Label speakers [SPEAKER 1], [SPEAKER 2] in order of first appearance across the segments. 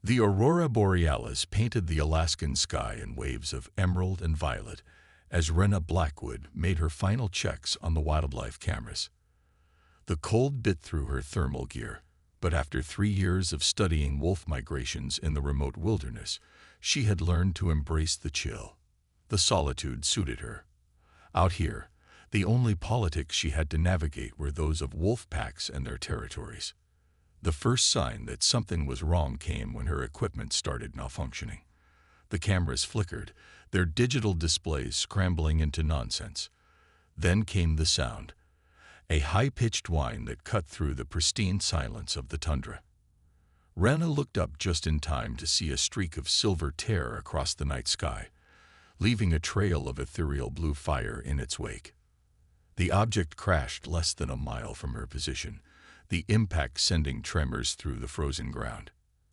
[SPEAKER 1] The aurora borealis painted the Alaskan sky in waves of emerald and violet as Rena Blackwood made her final checks on the wildlife cameras. The cold bit through her thermal gear, but after 3 years of studying wolf migrations in the remote wilderness, she had learned to embrace the chill. The solitude suited her. Out here, the only politics she had to navigate were those of wolf packs and their territories. The first sign that something was wrong came when her equipment started malfunctioning. The cameras flickered, their digital displays scrambling into nonsense. Then came the sound, a high-pitched whine that cut through the pristine silence of the tundra. Rena looked up just in time to see a streak of silver tear across the night sky, leaving a trail of ethereal blue fire in its wake. The object crashed less than a mile from her position, the impact sending tremors through the frozen ground.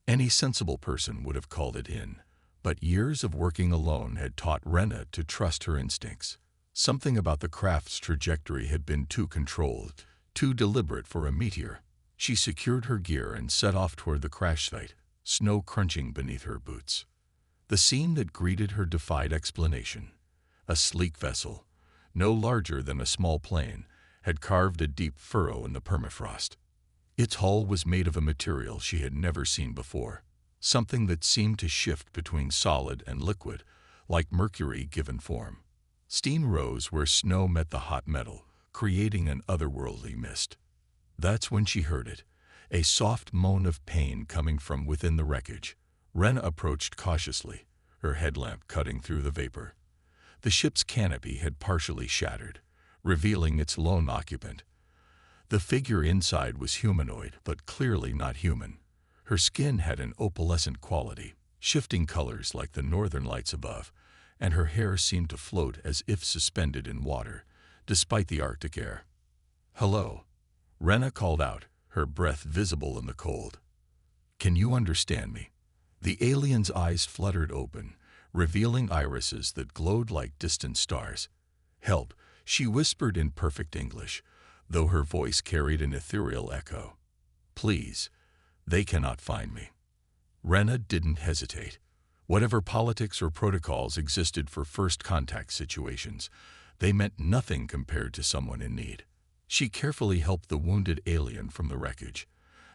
[SPEAKER 1] Any sensible person would have called it in, but years of working alone had taught Rena to trust her instincts. Something about the craft's trajectory had been too controlled, too deliberate for a meteor. She secured her gear and set off toward the crash site, snow crunching beneath her boots. The scene that greeted her defied explanation. A sleek vessel, no larger than a small plane, had carved a deep furrow in the permafrost. Its hull was made of a material she had never seen before, something that seemed to shift between solid and liquid, like mercury given form. Steam rose where snow met the hot metal, creating an otherworldly mist. That's when she heard it, a soft moan of pain coming from within the wreckage. Rena approached cautiously, her headlamp cutting through the vapor. The ship's canopy had partially shattered, revealing its lone occupant. The figure inside was humanoid, but clearly not human. Her skin had an opalescent quality, shifting colors like the northern lights above, and her hair seemed to float as if suspended in water, despite the Arctic air. "Hello," Rena called out, her breath visible in the cold. "Can you understand me?" The alien's eyes fluttered open, revealing irises that glowed like distant stars. "Help," she whispered in perfect English, though her voice carried an ethereal echo. "Please, they cannot find me." Rena didn't hesitate. Whatever politics or protocols existed for first contact situations, they meant nothing compared to someone in need. She carefully helped the wounded alien from the wreckage,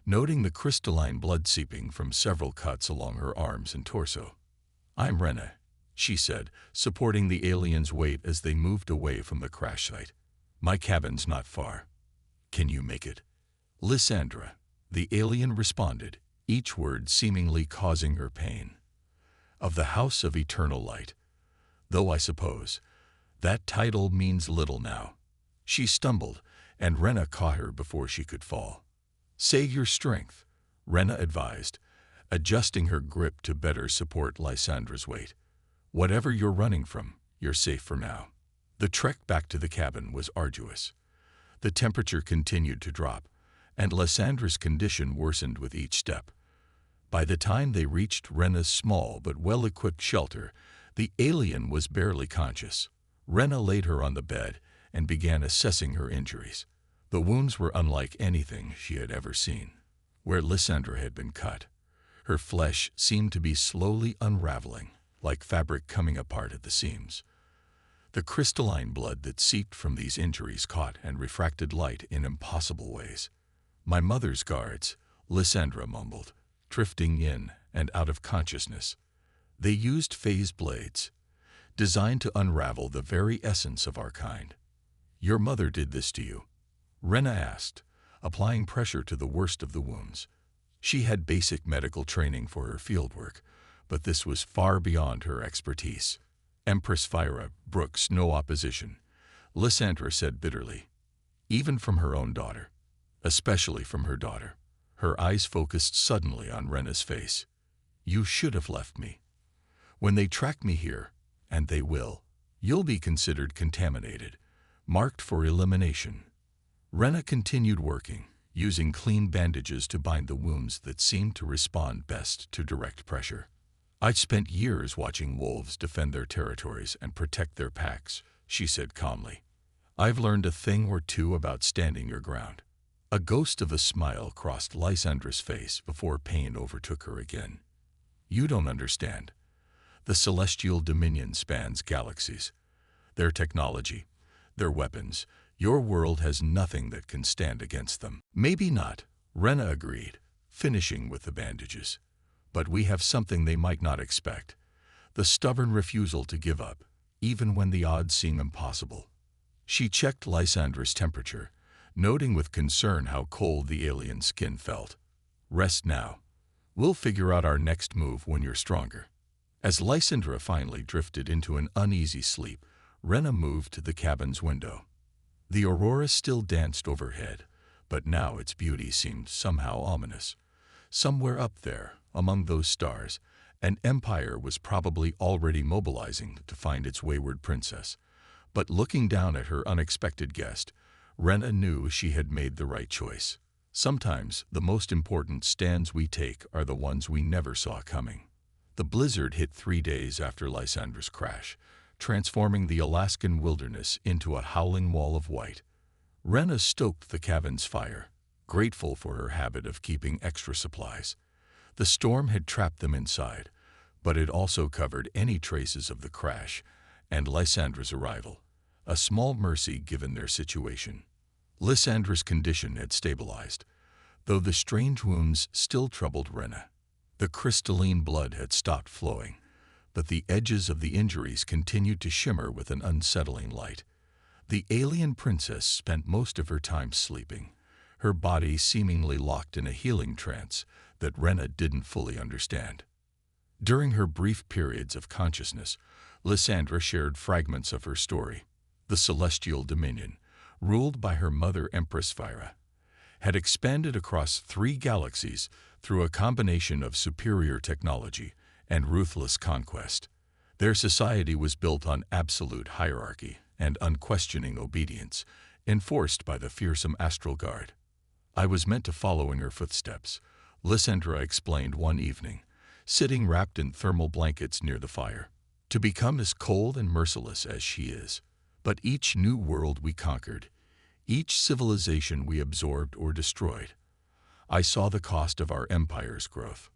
[SPEAKER 1] noting the crystalline blood seeping from several cuts along her arms and torso. "I'm Rena," she said, supporting the alien's weight as they moved away from the crash site. "My cabin's not far. Can you make it?" "Lysandra," the alien responded, each word seemingly causing her pain. "Of the House of Eternal Light. Though I suppose that title means little now." She stumbled, and Rena caught her before she could fall. "Save your strength," Rena advised, adjusting her grip to better support Lysandra's weight. "Whatever you're running from, you're safe for now." The trek back to the cabin was arduous. The temperature continued to drop, and Lysandra's condition worsened with each step. By the time they reached Rena's small but well-equipped shelter, the alien was barely conscious. Rena laid her on the bed and began assessing her injuries. The wounds were unlike anything she had ever seen. Where Lysandra had been cut, her flesh seemed to be slowly unraveling, like fabric coming apart at the seams. The crystalline blood that seeped from these injuries caught and refracted light in impossible ways. "My mother's guards," Lysandra mumbled, drifting in and out of consciousness. "They used phase blades, designed to unravel the very essence of our kind." "Your mother did this to you?" Rena asked, applying pressure to the worst of the wounds. She had basic medical training for her fieldwork, but this was far beyond her expertise. "Empress Fyra brooks no opposition," Lysandra said bitterly, "even from her own daughter, especially from her daughter." Her eyes focused suddenly on Rena's face. "You should have left me. When they track me here, and they will, you'll be considered contaminated, marked for elimination." Rena continued working, using clean bandages to bind the wounds that seemed to respond best to direct pressure. "I'd spent years watching wolves defend their territories and protect their packs," she said calmly. "I've learned a thing or two about standing your ground." A ghost of a smile crossed Lysandra's face before pain overtook her again. You don't understand. The celestial dominion spans galaxies. Their technology, their weapons, your world has nothing that can stand against them. Maybe not, Rena agreed, finishing with the bandages. But we have something they might not expect. The stubborn refusal to give up, even when the odds seem impossible. She checked Lysandra's temperature, noting with concern how cold the alien skin felt. Rest now. We'll figure out our next move when you're stronger. As Lysandra finally drifted into an uneasy sleep, Rena moved to the cabin's window. The aurora still danced overhead, but now its beauty seemed somehow ominous. Somewhere up there, among those stars, an empire was probably already mobilizing to find its wayward princess. But looking down at her unexpected guest, Rena knew she had made the right choice. Sometimes the most important stands we take are the ones we never saw coming. The blizzard hit 3 days after Lysandra's crash, transforming the Alaskan wilderness into a howling wall of white. Rena stoked the cabin's fire, grateful for her habit of keeping extra supplies. The storm had trapped them inside, but it also covered any traces of the crash and Lysandra's arrival, a small mercy given their situation. Lysandra's condition had stabilized, though the strange wounds still troubled Rena. The crystalline blood had stopped flowing, but the edges of the injuries continued to shimmer with an unsettling light. The alien princess spent most of her time sleeping, her body seemingly locked in a healing trance that Rena didn't fully understand. During her brief periods of consciousness, Lysandra shared fragments of her story. The celestial dominion, ruled by her mother Empress Phyra, had expanded across 3 galaxies through a combination of superior technology and ruthless conquest. Their society was built on absolute hierarchy and unquestioning obedience, enforced by the fearsome Astral Guard. I was meant to follow in her footsteps, Lysandra explained one evening, sitting wrapped in thermal blankets near the fire, to become as cold and merciless as she is. But each new world we conquered, each civilization we absorbed or destroyed, I saw the cost of our empire's growth.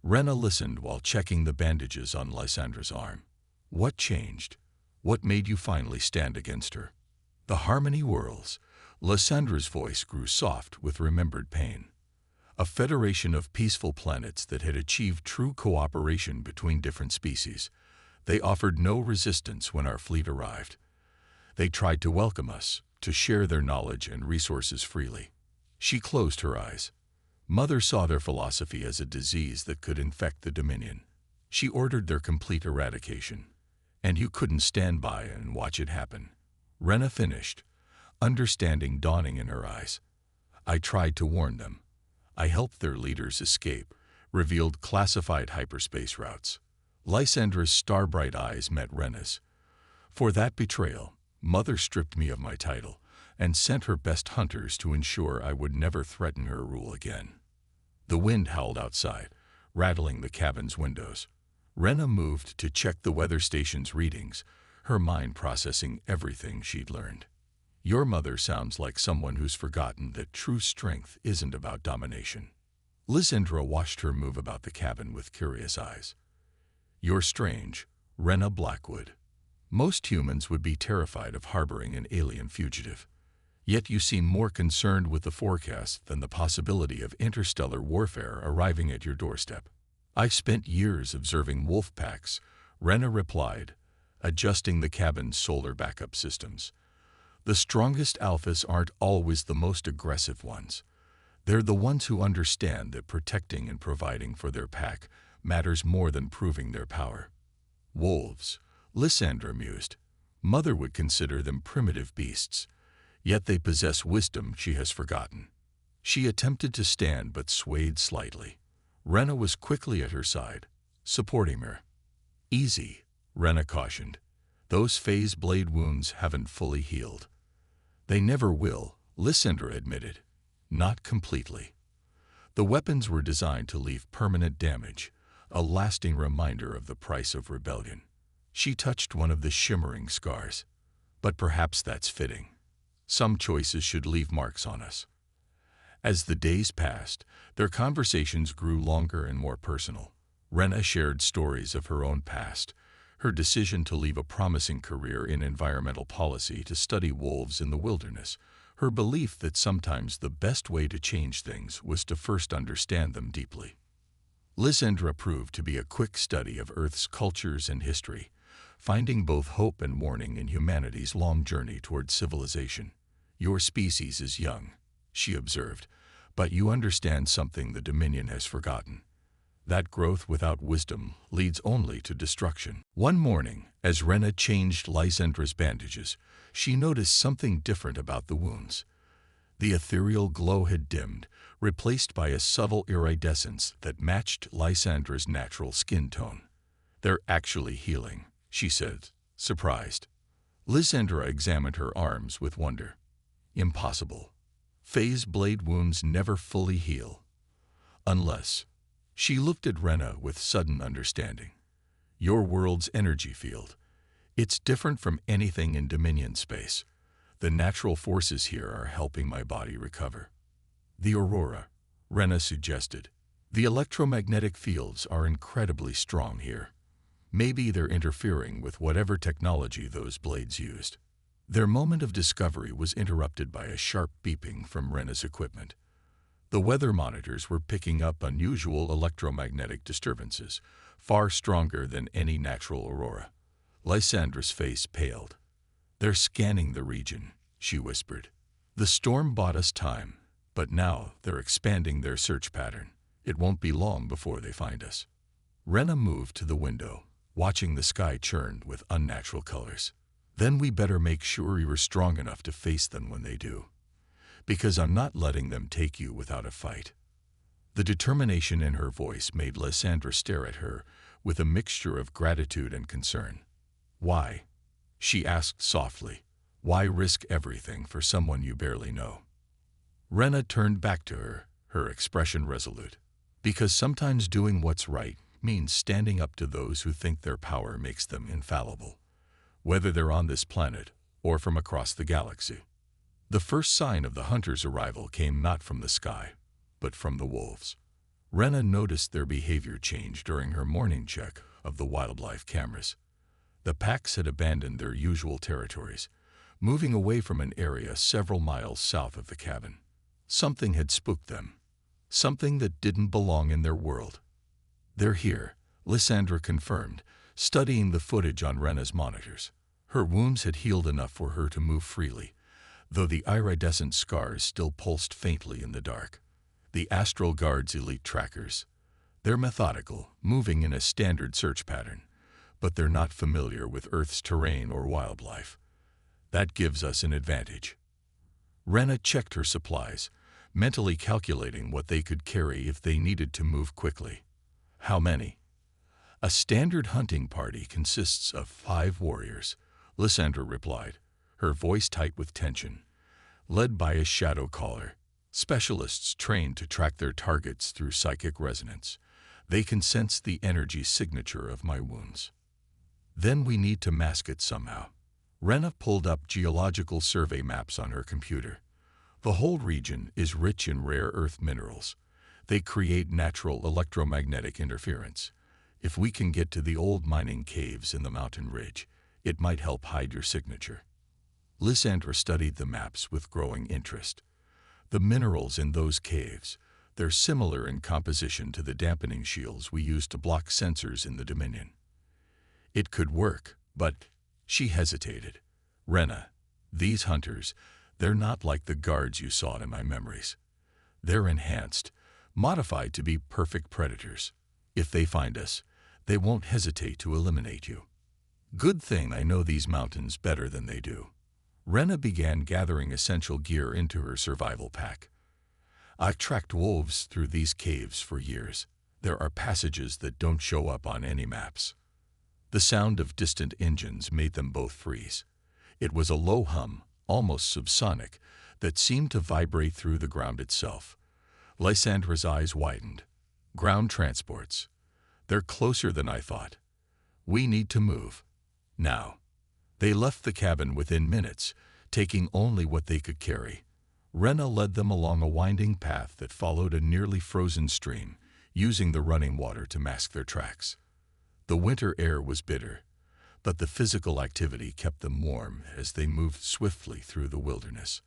[SPEAKER 1] Rena listened while checking the bandages on Lysandra's arm. What changed? What made you finally stand against her? The harmony whirls. Lysandra's voice grew soft with remembered pain. A federation of peaceful planets that had achieved true cooperation between different species. They offered no resistance when our fleet arrived. They tried to welcome us, to share their knowledge and resources freely. She closed her eyes. Mother saw their philosophy as a disease that could infect the Dominion. She ordered their complete eradication. And you couldn't stand by and watch it happen. Rena finished, understanding dawning in her eyes. I tried to warn them. I helped their leaders escape, revealed classified hyperspace routes. Lysandra's star-bright eyes met Rena's. For that betrayal, Mother stripped me of my title and sent her best hunters to ensure I would never threaten her rule again. The wind howled outside, rattling the cabin's windows. Rena moved to check the weather station's readings, her mind processing everything she'd learned. Your mother sounds like someone who's forgotten that true strength isn't about domination. Lysandra watched her move about the cabin with curious eyes. You're strange, Rena Blackwood. Most humans would be terrified of harboring an alien fugitive. Yet you seem more concerned with the forecast than the possibility of interstellar warfare arriving at your doorstep. I've spent years observing wolf packs, Rena replied, adjusting the cabin's solar backup systems. The strongest alphas aren't always the most aggressive ones. They're the ones who understand that protecting and providing for their pack matters more than proving their power. Wolves, Lysandra mused. Mother would consider them primitive beasts, yet they possess wisdom she has forgotten. She attempted to stand but swayed slightly. Rena was quickly at her side, supporting her. Easy, Rena cautioned. Those phase blade wounds haven't fully healed. They never will, Lysandra admitted. Not completely. The weapons were designed to leave permanent damage, a lasting reminder of the price of rebellion. She touched one of the shimmering scars. But perhaps that's fitting. Some choices should leave marks on us. As the days passed, their conversations grew longer and more personal. Rena shared stories of her own past, her decision to leave a promising career in environmental policy to study wolves in the wilderness, her belief that sometimes the best way to change things was to first understand them deeply. Lysandra proved to be a quick study of Earth's cultures and history, finding both hope and warning in humanity's long journey toward civilization. "Your species is young," she observed, "but you understand something the Dominion has forgotten. That growth without wisdom leads only to destruction." One morning, as Rena changed Lysandra's bandages, she noticed something different about the wounds. The ethereal glow had dimmed, replaced by a subtle iridescence that matched Lysandra's natural skin tone. "They're actually healing," she said, surprised. Lysandra examined her arms with wonder. "Impossible. Phase blade wounds never fully heal. Unless..." She looked at Rena with sudden understanding. "Your world's energy field. It's different from anything in Dominion space. The natural forces here are helping my body recover." "The aurora," Rena suggested. "The electromagnetic fields are incredibly strong here. Maybe they're interfering with whatever technology those blades used." Their moment of discovery was interrupted by a sharp beeping from Rena's equipment. The weather monitors were picking up unusual electromagnetic disturbances, far stronger than any natural aurora. Lysandra's face paled. "They're scanning the region," she whispered. "The storm bought us time, but now they're expanding their search pattern. It won't be long before they find us." Rena moved to the window, watching the sky churn with unnatural colors. "Then we better make sure you're strong enough to face them when they do. Because I'm not letting them take you without a fight." The determination in her voice made Lysandra stare at her with a mixture of gratitude and concern. "Why?" she asked softly. "Why risk everything for someone you barely know?" Rena turned back to her, her expression resolute. "Because sometimes doing what's right means standing up to those who think their power makes them infallible, whether they're on this planet or from across the galaxy." The first sign of the hunters' arrival came not from the sky, but from the wolves. Rena noticed their behavior change during her morning check of the wildlife cameras. The packs had abandoned their usual territories, moving away from an area several miles south of the cabin. Something had spooked them, something that didn't belong in their world. "They're here," Lysandra confirmed, studying the footage on Rena's monitors. Her wounds had healed enough for her to move freely, though the iridescent scars still pulsed faintly in the dark. "The Astral Guard's elite trackers. They're methodical, moving in a standard search pattern, but they're not familiar with Earth's terrain or wildlife. That gives us an advantage." Rena checked her supplies, mentally calculating what they could carry if they needed to move quickly. "How many?" "A standard hunting party consists of 5 warriors," Lysandra replied, her voice tight with tension. "Led by a shadow caller, specialists trained to track their targets through psychic resonance. They can sense the energy signature of my wounds. Then we need to mask it somehow." Rena pulled up geological survey maps on her computer. "The whole region is rich in rare earth minerals. They create natural electromagnetic interference. If we can get to the old mining caves in the mountain ridge, it might help hide your signature." Lysandra studied the maps with growing interest. The minerals in those caves, they're similar in composition to the dampening shields we use to block sensors in the Dominion. It could work, but she hesitated. "Rena, these hunters, they're not like the guards you saw in my memories. They're enhanced, modified to be perfect predators. If they find us, they won't hesitate to eliminate you. Good thing I know these mountains better than they do." Rena began gathering essential gear into her survival pack. "I've tracked wolves through these caves for years. There are passages that don't show up on any maps." The sound of distant engines made them both freeze. It was a low hum, almost subsonic, that seemed to vibrate through the ground itself. Lysandra's eyes widened. "Ground transports. They're closer than I thought. We need to move. Now." They left the cabin within minutes, taking only what they could carry. Rena led them along a winding path that followed a nearly frozen stream, using the running water to mask their tracks. The winter air was bitter, but the physical activity kept them warm as they moved swiftly through the wilderness.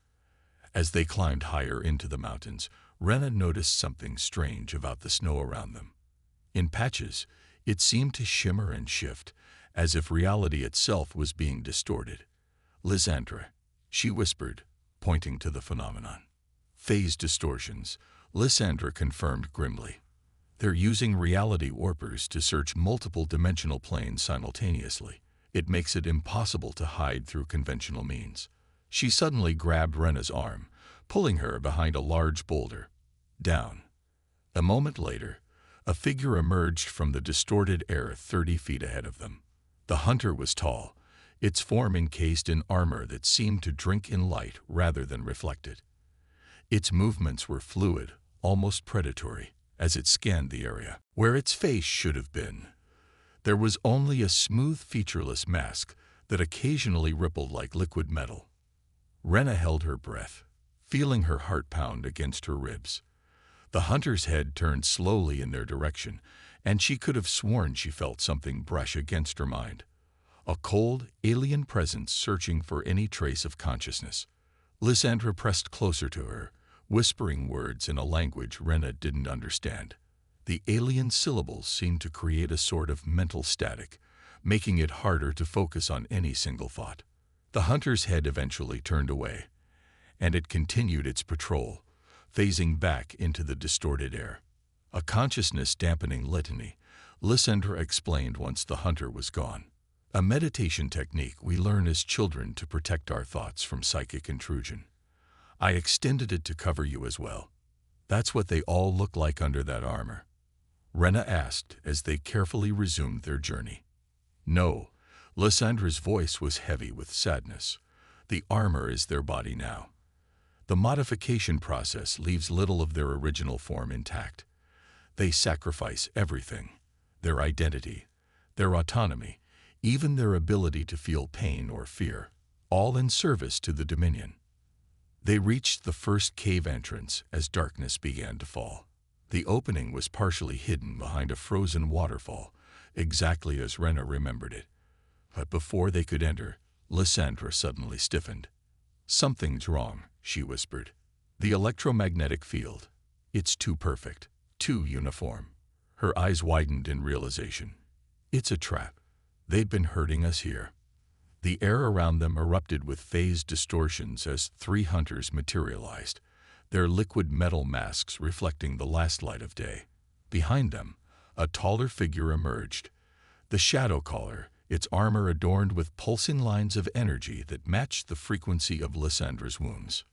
[SPEAKER 1] As they climbed higher into the mountains, Rena noticed something strange about the snow around them. In patches, it seemed to shimmer and shift, as if reality itself was being distorted. "Lysandra," she whispered, pointing to the phenomenon. "Phase distortions," Lysandra confirmed grimly. "They're using reality warpers to search multiple dimensional planes simultaneously. It makes it impossible to hide through conventional means." She suddenly grabbed Rena's arm, pulling her behind a large boulder. Down. A moment later, a figure emerged from the distorted air 30 feet ahead of them. The hunter was tall, its form encased in armor that seemed to drink in light rather than reflect it. Its movements were fluid, almost predatory, as it scanned the area. Where its face should have been, there was only a smooth, featureless mask that occasionally rippled like liquid metal. Rena held her breath, feeling her heart pound against her ribs. The hunter's head turned slowly in their direction, and she could have sworn she felt something brush against her mind. A cold, alien presence searching for any trace of consciousness. Lysandra pressed closer to her, whispering words in a language Rena didn't understand. The alien syllables seemed to create a sort of mental static, making it harder to focus on any single thought. The hunter's head eventually turned away, and it continued its patrol, phasing back into the distorted air. A consciousness-dampening litany, Lysandra explained once the hunter was gone. "A meditation technique we learn as children to protect our thoughts from psychic intrusion. I extended it to cover you as well. That's what they all look like under that armor?" Rena asked as they carefully resumed their journey. "No." Lysandra's voice was heavy with sadness. "The armor is their body now. The modification process leaves little of their original form intact. They sacrifice everything, their identity, their autonomy, even their ability to feel pain or fear, all in service to the Dominion." They reached the first cave entrance as darkness began to fall. The opening was partially hidden behind a frozen waterfall, exactly as Rena remembered it. But before they could enter, Lysandra suddenly stiffened. "Something's wrong," she whispered. "The electromagnetic field. It's too perfect, too uniform." Her eyes widened in realization. It's a trap. They'd been hurting us here. The air around them erupted with phase distortions as 3 hunters materialized, their liquid metal masks reflecting the last light of day. Behind them, a taller figure emerged, the Shadow Caller, its armor adorned with pulsing lines of energy that matched the frequency of Lysandra's wounds.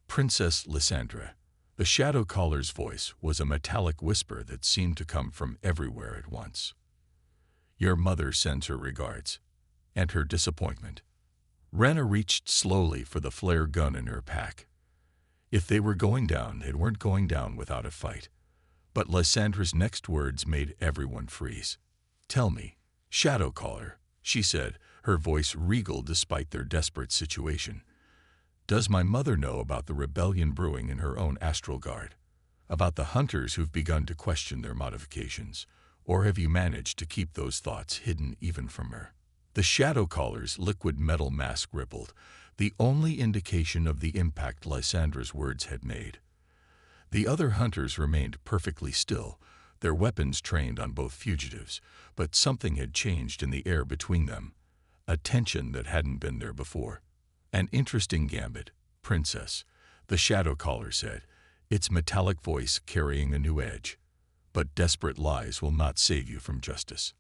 [SPEAKER 1] "Princess Lysandra." The Shadow Caller's voice was a metallic whisper that seemed to come from everywhere at once. "Your mother sends her regards, and her disappointment." Rena reached slowly for the flare gun in her pack. If they were going down, they weren't going down without a fight. But Lysandra's next words made everyone freeze. "Tell me, Shadow Caller," she said, her voice regal despite their desperate situation. "Does my mother know about the rebellion brewing in her own astral guard? About the hunters who've begun to question their modifications? Or have you managed to keep those thoughts hidden even from her?" The Shadow Caller's liquid metal mask rippled, the only indication of the impact Lysandra's words had made. The other hunters remained perfectly still, their weapons trained on both fugitives, but something had changed in the air between them, a tension that hadn't been there before. "An interesting gambit, Princess," the Shadow Caller said, its metallic voice carrying a new edge. "But desperate lies will not save you from justice."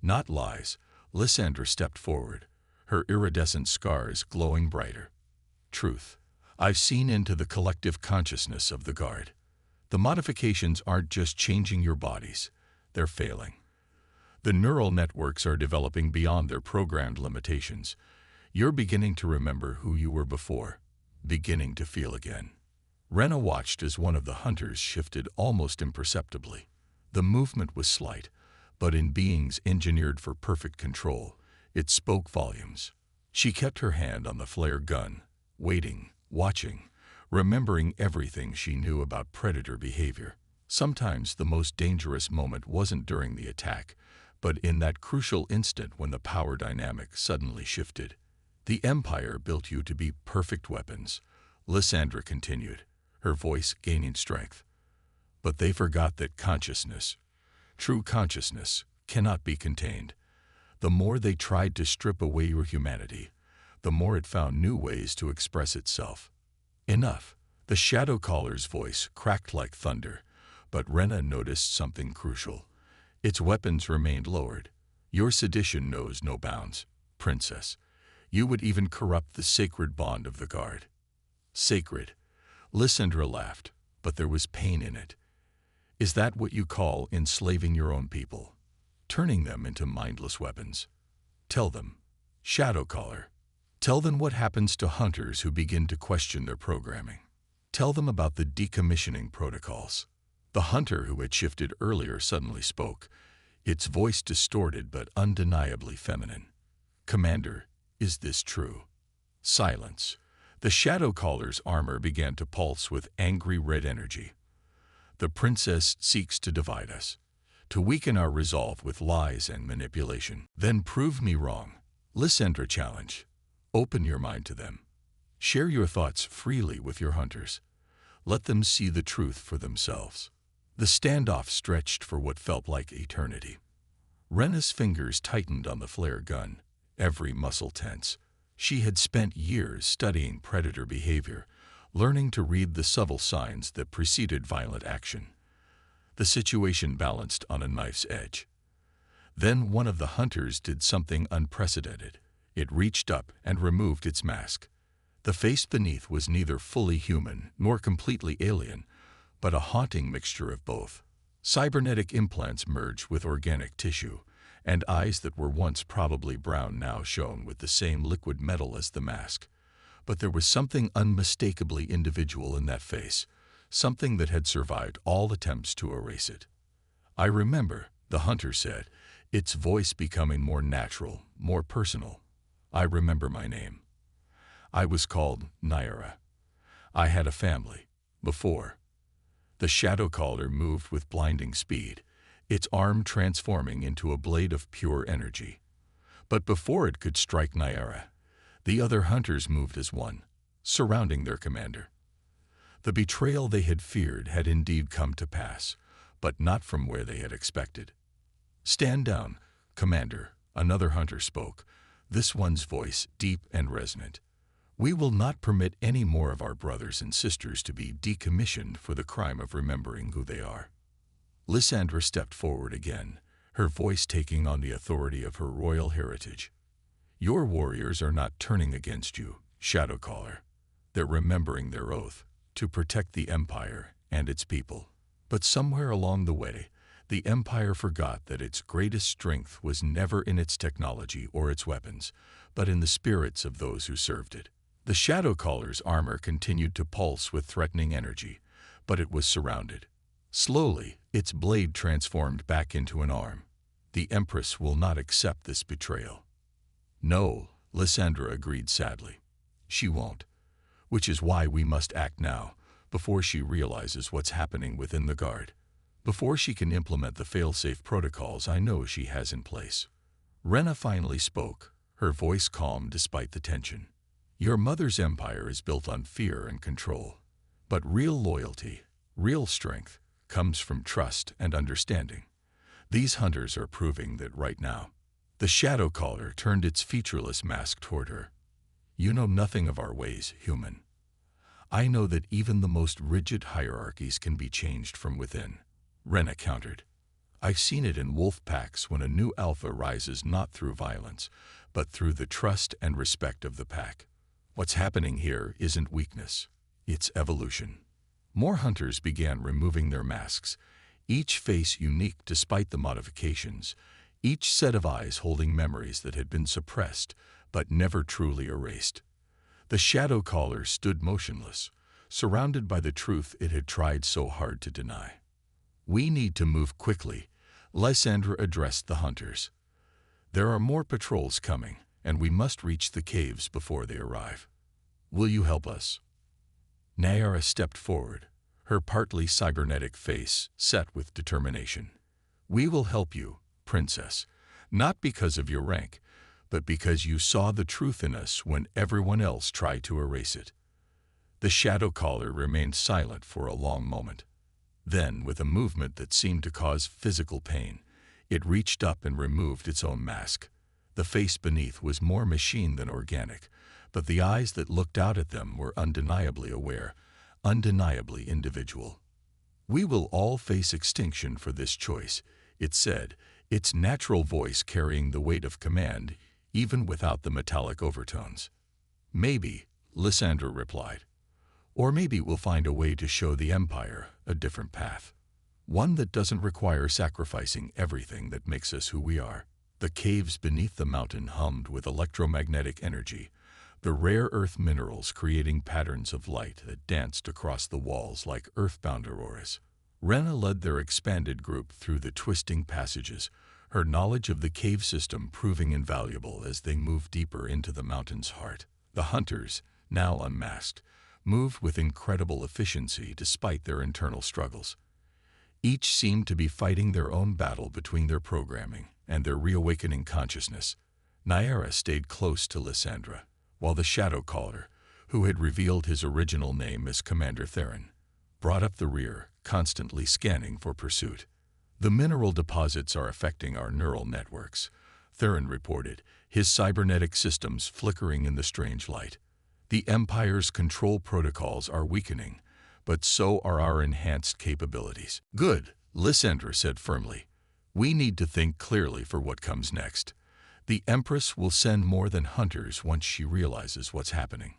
[SPEAKER 1] "Not lies." Lysandra stepped forward, her iridescent scars glowing brighter. "Truth. I've seen into the collective consciousness of the Guard. The modifications aren't just changing your bodies, they're failing. The neural networks are developing beyond their programmed limitations. You're beginning to remember who you were before, beginning to feel again." Rena watched as one of the hunters shifted almost imperceptibly. The movement was slight, but in beings engineered for perfect control, it spoke volumes. She kept her hand on the flare gun, waiting, watching, remembering everything she knew about predator behavior. Sometimes the most dangerous moment wasn't during the attack, but in that crucial instant when the power dynamic suddenly shifted. The Empire built you to be perfect weapons, Lysandra continued, her voice gaining strength. But they forgot that consciousness, true consciousness, cannot be contained. The more they tried to strip away your humanity, the more it found new ways to express itself. Enough. The Shadow Caller's voice cracked like thunder, but Rena noticed something crucial. Its weapons remained lowered. Your sedition knows no bounds, Princess. You would even corrupt the sacred bond of the Guard. Sacred. Lysandra laughed, but there was pain in it. Is that what you call enslaving your own people? Turning them into mindless weapons? Tell them, Shadow Caller. Tell them what happens to hunters who begin to question their programming. Tell them about the decommissioning protocols. The hunter who had shifted earlier suddenly spoke, its voice distorted but undeniably feminine. Commander, is this true? Silence. The Shadow Caller's armor began to pulse with angry red energy. The princess seeks to divide us, to weaken our resolve with lies and manipulation. Then prove me wrong. Lysandra challenged. Open your mind to them. Share your thoughts freely with your hunters. Let them see the truth for themselves. The standoff stretched for what felt like eternity. Rena's fingers tightened on the flare gun, every muscle tense. She had spent years studying predator behavior, learning to read the subtle signs that preceded violent action. The situation balanced on a knife's edge. Then one of the hunters did something unprecedented. It reached up and removed its mask. The face beneath was neither fully human nor completely alien, but a haunting mixture of both. Cybernetic implants merged with organic tissue, and eyes that were once probably brown now shone with the same liquid metal as the mask. But there was something unmistakably individual in that face, something that had survived all attempts to erase it. I remember, the hunter said, its voice becoming more natural, more personal. I remember my name. I was called Nyara. I had a family. Before. The Shadow Caller moved with blinding speed, its arm transforming into a blade of pure energy. But before it could strike Nyara, the other hunters moved as one, surrounding their commander. The betrayal they had feared had indeed come to pass, but not from where they had expected. Stand down, Commander, another hunter spoke, this one's voice deep and resonant. We will not permit any more of our brothers and sisters to be decommissioned for the crime of remembering who they are. Lysandra stepped forward again, her voice taking on the authority of her royal heritage. Your warriors are not turning against you, Shadow Caller. They're remembering their oath to protect the Empire and its people. But somewhere along the way, the Empire forgot that its greatest strength was never in its technology or its weapons, but in the spirits of those who served it. The Shadow Caller's armor continued to pulse with threatening energy, but it was surrounded. Slowly, its blade transformed back into an arm. The Empress will not accept this betrayal. No, Lysandra agreed sadly. She won't. Which is why we must act now, before she realizes what's happening within the Guard. Before she can implement the fail-safe protocols I know she has in place. Rena finally spoke, her voice calm despite the tension. Your mother's empire is built on fear and control. But real loyalty, real strength, comes from trust and understanding. These hunters are proving that right now. The Shadow Caller turned its featureless mask toward her. You know nothing of our ways, human. I know that even the most rigid hierarchies can be changed from within. Rena countered. I've seen it in wolf packs when a new alpha rises not through violence, but through the trust and respect of the pack. What's happening here isn't weakness, it's evolution. More hunters began removing their masks, each face unique despite the modifications, each set of eyes holding memories that had been suppressed but never truly erased. The Shadow Caller stood motionless, surrounded by the truth it had tried so hard to deny. We need to move quickly, Lysandra addressed the hunters. There are more patrols coming, and we must reach the caves before they arrive. Will you help us? Nyara stepped forward, her partly cybernetic face set with determination. "We will help you, Princess, not because of your rank, but because you saw the truth in us when everyone else tried to erase it." The shadow caller remained silent for a long moment. Then, with a movement that seemed to cause physical pain, it reached up and removed its own mask. The face beneath was more machine than organic, but the eyes that looked out at them were undeniably aware, undeniably individual. "We will all face extinction for this choice," it said, its natural voice carrying the weight of command, even without the metallic overtones. "Maybe," Lysandra replied. "Or maybe we'll find a way to show the Empire a different path. One that doesn't require sacrificing everything that makes us who we are." The caves beneath the mountain hummed with electromagnetic energy, the rare earth minerals creating patterns of light that danced across the walls like earthbound auroras. Rena led their expanded group through the twisting passages, her knowledge of the cave system proving invaluable as they moved deeper into the mountain's heart. The hunters, now unmasked, moved with incredible efficiency despite their internal struggles. Each seemed to be fighting their own battle between their programming and their reawakening consciousness. Nyara stayed close to Lysandra, while the shadow caller, who had revealed his original name as Commander Theron, brought up the rear, constantly scanning for pursuit. "The mineral deposits are affecting our neural networks," Theron reported, his cybernetic systems flickering in the strange light. "The Empire's control protocols are weakening, but so are our enhanced capabilities." "Good," Lysandra said firmly. "We need to think clearly for what comes next. The Empress will send more than hunters once she realizes what's happening."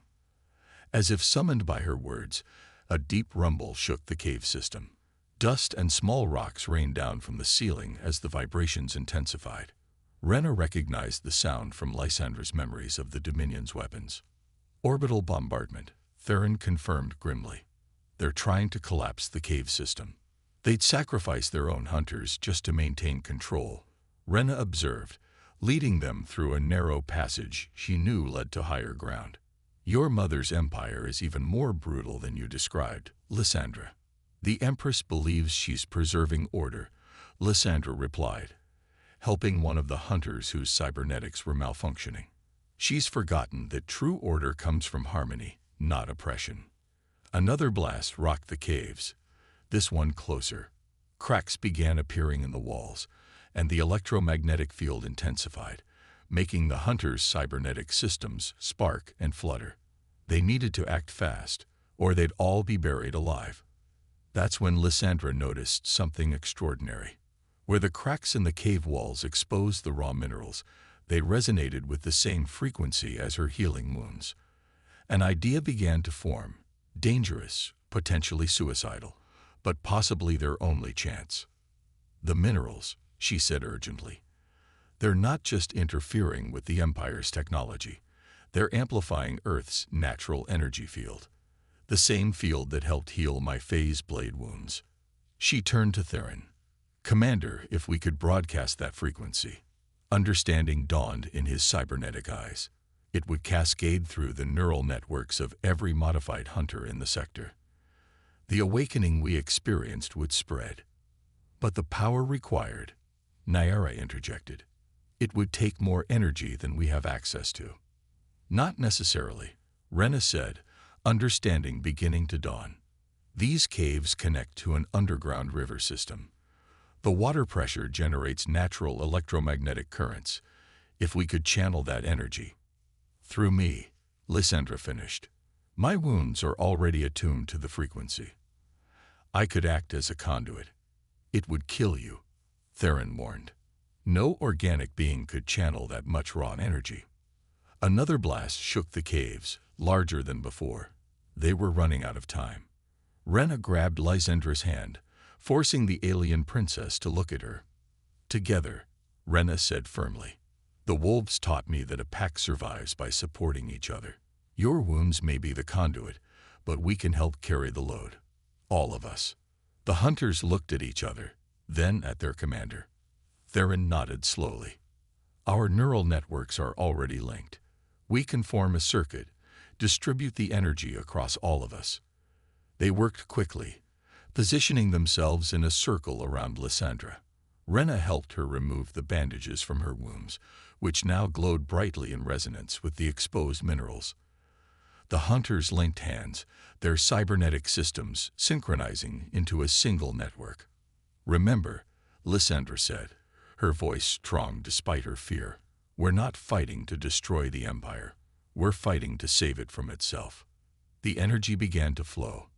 [SPEAKER 1] As if summoned by her words, a deep rumble shook the cave system. Dust and small rocks rained down from the ceiling as the vibrations intensified. Rena recognized the sound from Lysandra's memories of the Dominion's weapons. "Orbital bombardment," Theron confirmed grimly. "They're trying to collapse the cave system." "They'd sacrifice their own hunters just to maintain control," Rena observed, leading them through a narrow passage she knew led to higher ground. "Your mother's empire is even more brutal than you described, Lysandra." "The Empress believes she's preserving order," Lysandra replied, helping one of the hunters whose cybernetics were malfunctioning. "She's forgotten that true order comes from harmony, not oppression." Another blast rocked the caves, this one closer. Cracks began appearing in the walls, and the electromagnetic field intensified, making the hunters' cybernetic systems spark and flutter. They needed to act fast, or they'd all be buried alive. That's when Lysandra noticed something extraordinary. Where the cracks in the cave walls exposed the raw minerals, they resonated with the same frequency as her healing wounds. An idea began to form, dangerous, potentially suicidal, but possibly their only chance. "The minerals," she said urgently. "They're not just interfering with the Empire's technology. They're amplifying Earth's natural energy field. The same field that helped heal my phase blade wounds." She turned to Theron. "Commander, if we could broadcast that frequency." Understanding dawned in his cybernetic eyes. It would cascade through the neural networks of every modified hunter in the sector. The awakening we experienced would spread. "But the power required," Nyara interjected. "It would take more energy than we have access to." "Not necessarily," Rena said, understanding beginning to dawn. "These caves connect to an underground river system. The water pressure generates natural electromagnetic currents. If we could channel that energy—" "Through me," Lysandra finished. "My wounds are already attuned to the frequency. I could act as a conduit." "It would kill you," Theron warned. "No organic being could channel that much raw energy." Another blast shook the caves, larger than before. They were running out of time. Rena grabbed Lysandra's hand, forcing the alien princess to look at her. "Together," Rena said firmly. "The wolves taught me that a pack survives by supporting each other. Your wounds may be the conduit, but we can help carry the load. All of us." The hunters looked at each other, then at their commander. Theron nodded slowly. "Our neural networks are already linked. We can form a circuit, distribute the energy across all of us." They worked quickly, positioning themselves in a circle around Lysandra. Rena helped her remove the bandages from her wounds, which now glowed brightly in resonance with the exposed minerals. The hunters linked hands, their cybernetic systems synchronizing into a single network. "Remember," Lysandra said, her voice strong despite her fear, "we're not fighting to destroy the Empire. We're fighting to save it from itself." The energy began to flow.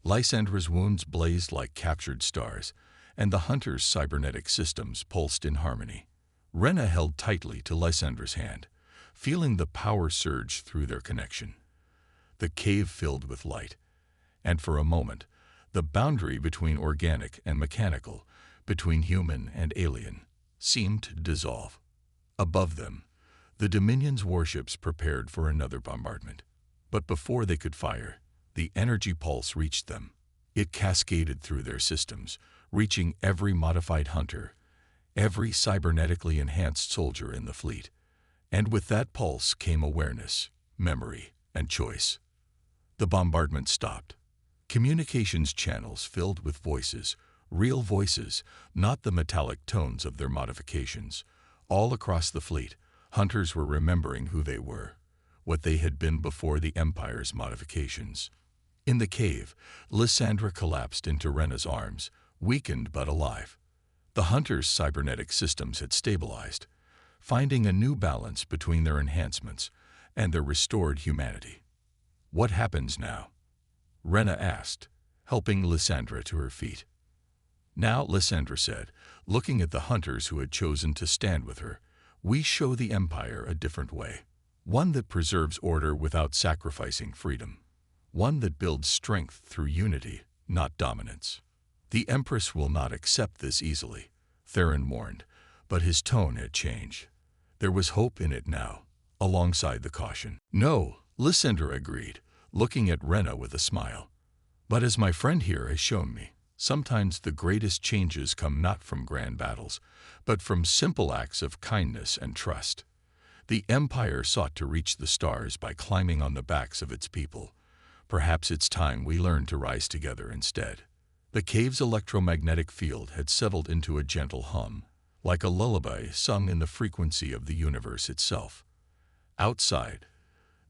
[SPEAKER 1] Lysandra's wounds blazed like captured stars, and the hunter's cybernetic systems pulsed in harmony. Rena held tightly to Lysandra's hand, feeling the power surge through their connection. The cave filled with light, and for a moment, the boundary between organic and mechanical, between human and alien, seemed to dissolve. Above them, the Dominion's warships prepared for another bombardment. But before they could fire, the energy pulse reached them. It cascaded through their systems, reaching every modified hunter, every cybernetically enhanced soldier in the fleet. And with that pulse came awareness, memory, and choice. The bombardment stopped. Communications channels filled with voices, real voices, not the metallic tones of their modifications. All across the fleet, hunters were remembering who they were, what they had been before the Empire's modifications. In the cave, Lysandra collapsed into Rena's arms, weakened but alive. The hunters' cybernetic systems had stabilized, finding a new balance between their enhancements and their restored humanity. "What happens now?" Rena asked, helping Lysandra to her feet. "Now," Lysandra said, looking at the hunters who had chosen to stand with her, "we show the Empire a different way. One that preserves order without sacrificing freedom. One that builds strength through unity, not dominance. The Empress will not accept this easily," Theron warned, but his tone had changed. There was hope in it now, alongside the caution. "No," Lysandra agreed, looking at Rena with a smile. "But as my friend here has shown me, sometimes the greatest changes come not from grand battles, but from simple acts of kindness and trust. The Empire sought to reach the stars by climbing on the backs of its people. Perhaps it's time we learn to rise together instead." The cave's electromagnetic field had settled into a gentle hum, like a lullaby sung in the frequency of the universe itself. Outside,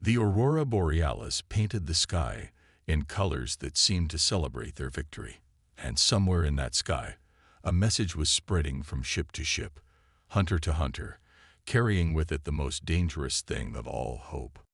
[SPEAKER 1] the aurora borealis painted the sky in colors that seemed to celebrate their victory. And somewhere in that sky, a message was spreading from ship to ship, hunter to hunter, carrying with it the most dangerous thing of all, hope.